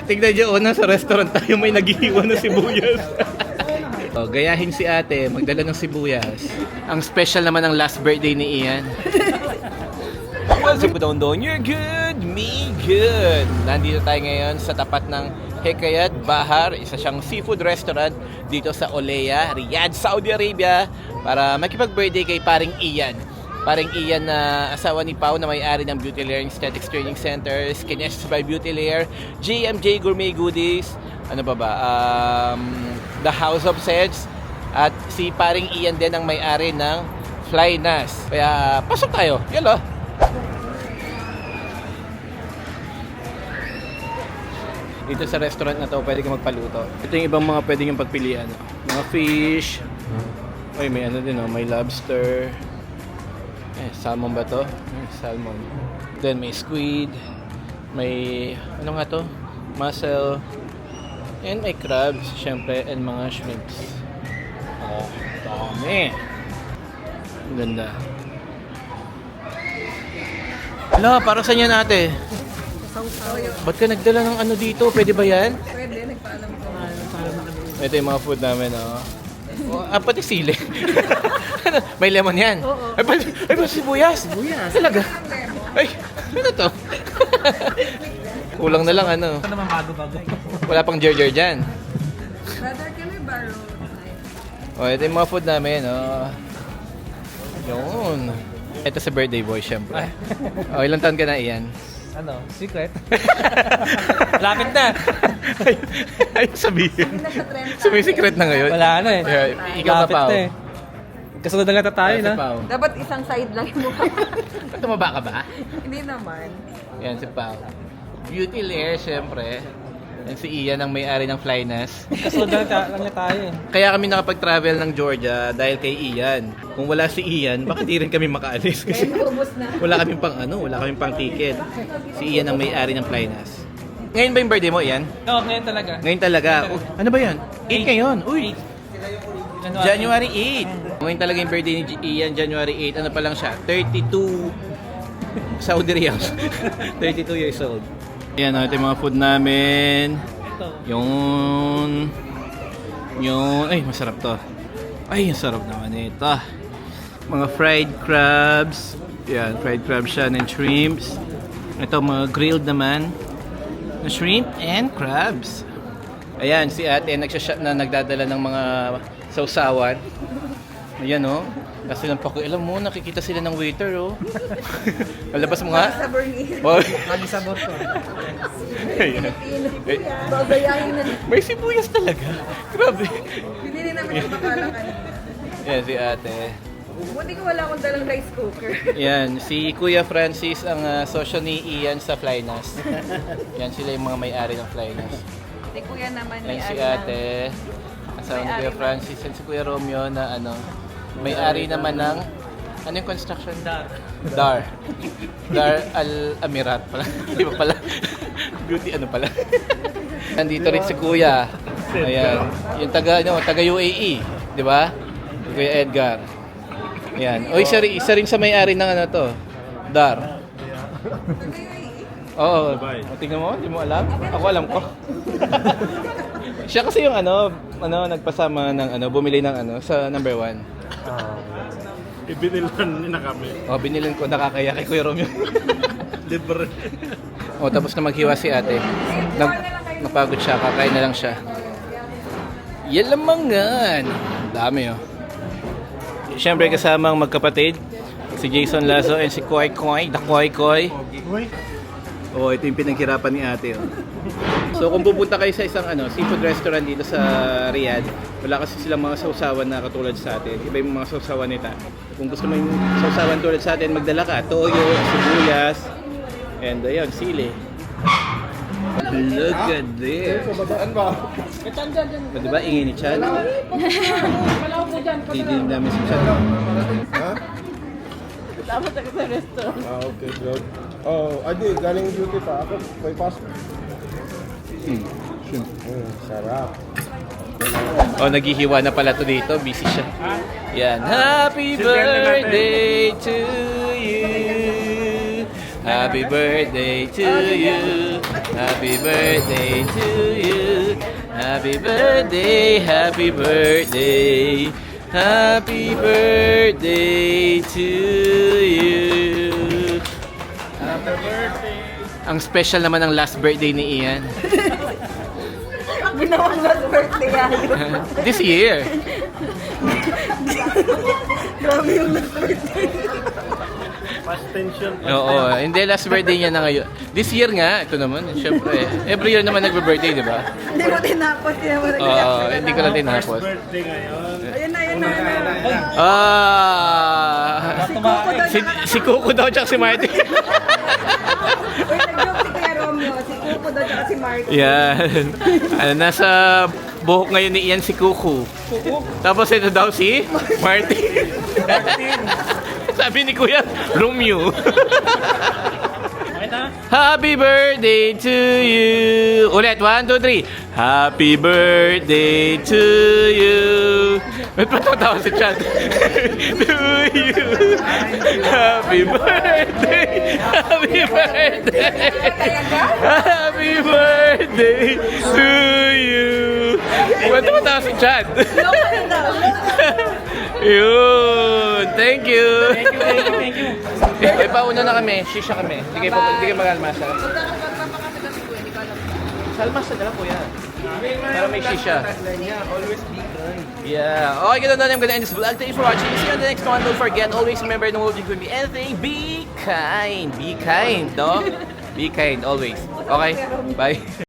Tignan nyo, una sa restaurant tayo may naghihiwa ng sibuyas. Oh, gayahin si ate, magdala ng sibuyas. Ang special naman ng last birthday ni Ian. What's up, Don? You're good, me good. Nandito tayo ngayon sa tapat ng Hikayat Bahar, isa siyang seafood restaurant dito sa Olea, Riyadh, Saudi Arabia, para makipag-birthday kay paring Ian. Paring Ian na asawa ni Pao na may-ari ng Beauty Layer Aesthetics Training Center, Skinesh by Beauty Layer, JMJ Gourmet Goodies, ano ba? The House of Seds, at si paring Ian din ang may-ari ng Flynas. Kaya pasok tayo, yalo. Dito sa restaurant na to, pwede kang magpaluto. Ito yung ibang mga pwede kang pagpilian. Mga fish. Ay, may ano din, may lobster. Salmon ba to? Salmon. Then may squid. May, ano nga to? Mussel. And may crabs, syempre, and mga shrimps. Oh, dami. Ang ganda. Hala, para saan yan ate? Ba't ka nagdala ng ano dito? Pwede ba yan? Pwede, nagpaalam ko. Ito yung mga food namin, pati sili. May lemon yan? Oo. Ay, sibuyas? Sibuyas. Talaga? Ay, ano to? Kulang na lang, ano. Ito naman bago-bago. Wala pang jar-jar dyan. Brother, can we borrow? Ito yung mga food namin, Yun. Ito sa birthday boy, syempre. Ilang taon ka na, Ian? Ano? Secret? Lapit na! Ay, sabihin. Sumisikret na ngayon. Wala na eh. Ikaw na, Lapit Pao. na eh. Kasunod na nga tayo na. Pao. Dapat isang side lang yung mukha. Tumaba ka ba? Hindi naman. Yan, si Pao. Beauty Layer, syempre. Yan si Ian ang may-ari ng Flynas. Kasunod na lang tayo eh. Kaya kami nakapag-travel ng Georgia dahil kay Ian. Kung wala si Ian, baka di rin kami makaalis. Kasi Ubus na. wala kaming pang ticket. Si Ian ang may-ari ng Flynas. Ngayon ba yung birthday mo, Ian? Oo, ngayon talaga. Ngayon talaga. Ano ba yan? 8 ngayon. Uy! January 8. Ngayon talaga yung birthday ni Ian, January 8. Ano pa lang siya? 32 Saudi Riyals. 32 years old. Ayan, ito yung mga food namin. Yung... Ay, masarap to. Ay, ang sarap naman ito. Mga fried crabs. Yan, fried crabs siya and shrimps. Ito, mga grilled naman na shrimp and crabs. Ayan, si ate nagdadala ng mga sausawan. Ayan, Kasi lang pakialam mo, nakikita sila ng waiter, Malabas mo nga. Sabor ni. Lagi sabor to. Ayan. Bagayahin na. May sibuyas talaga. Grabe. Binili namin yung bakala kanina. Yan, si ate. Buti ko wala akong dalang rice cooker. Yan, si Kuya Francis ang sosyo ni Ian sa Flynas. Yan, sila yung mga may-ari ng Flynas. Si Kuya naman Yan may si ate. Asawa ni Kuya Francis. Yan si Kuya Romeo na may-ari naman ng ano yung construction? Dar Al-Amirat pala. Di ba pala? Beauty ano pala? Nandito rin si Kuya. Ayan. Yung taga UAE. Di ba? Kuya Edgar. Ayan. O isa rin sa may-ari ng Dar. Oo. Tingnan mo, hindi mo alam? Ako alam ko. Siya kasi yung nagpasama ng bumili ng sa number 1. Ibinilan na kami. Binilin ko, nakakaya kay Kuya Romeo. Libre. Tapos na maghiwa si ate. Napagod siya, kakain na lang siya. Yalamangan! Dami Siyempre kasama ang magkapatid, si Jason Lazo and si Koy Koy, the Koy Koy. Ito yung pinaghirapan ni ate. So kung pupunta kayo sa isang seafood restaurant dito sa Riyadh, wala kasi silang mga sausawan na katulad sa atin. Iba yung mga sausawan nila. Kung gusto mo yung sausawan tulad sa atin, magdala ka. Toyo, sibuyas, and ayun, sili. Look at this. Diba ingin ni Chan? Hindi namin si Chan. Tama tayo sa restaurant. Okay, good. Adi, galing duty pa. Ako, may pasok. Sarap. Naghihiwa na pala to dito. Busy siya. Yan. Happy birthday to you. Happy birthday to you. Happy birthday to you. Happy birthday, happy birthday. Happy birthday to you. Happy birthday. Ang special naman ng last birthday ni Ian. Ginawang last birthday ayaw. This year. Grabe yung last birthday. Past tension. Oo, hindi last birthday niya na ngayon. This year nga, ito naman, syempre. Every year naman nagbe-birthday, di ba? Hindi mo tinapos. Hindi mo Oo, hindi ko lang tinapos. Birthday ngayon. Ayun na, ayun na. Ah! Si Coco daw. Si Coco daw tsaka si Martin. Uy, nag-joke si Kuya Romeo. Si Coco daw tsaka si Mark. Yan. Nasa buhok ngayon ni Ian si Coco. Tapos ito daw si Martin. Sabi ni Kuya, Romeo. Okay na? Happy birthday to you. Ulit, 1, 2, 3. Happy birthday to you. Ba't patatawa si Chad? To you. Happy birthday. Happy birthday. Happy birthday to you. Ba't patatawa si Chad? Yun. Thank you. Thank you. Eh, pauna na kami. Shisha kami. Hindi kayo mag-almasa. Salmasa na lang, kuya. Para may shisha. Always be kind. Yeah. Okay, ganun na. I'm gonna end this vlog. Thank you for watching. See you on the next one. Don't forget, always remember, no world you could be anything. Be kind. Be kind, no? Be kind, always. Okay? Bye.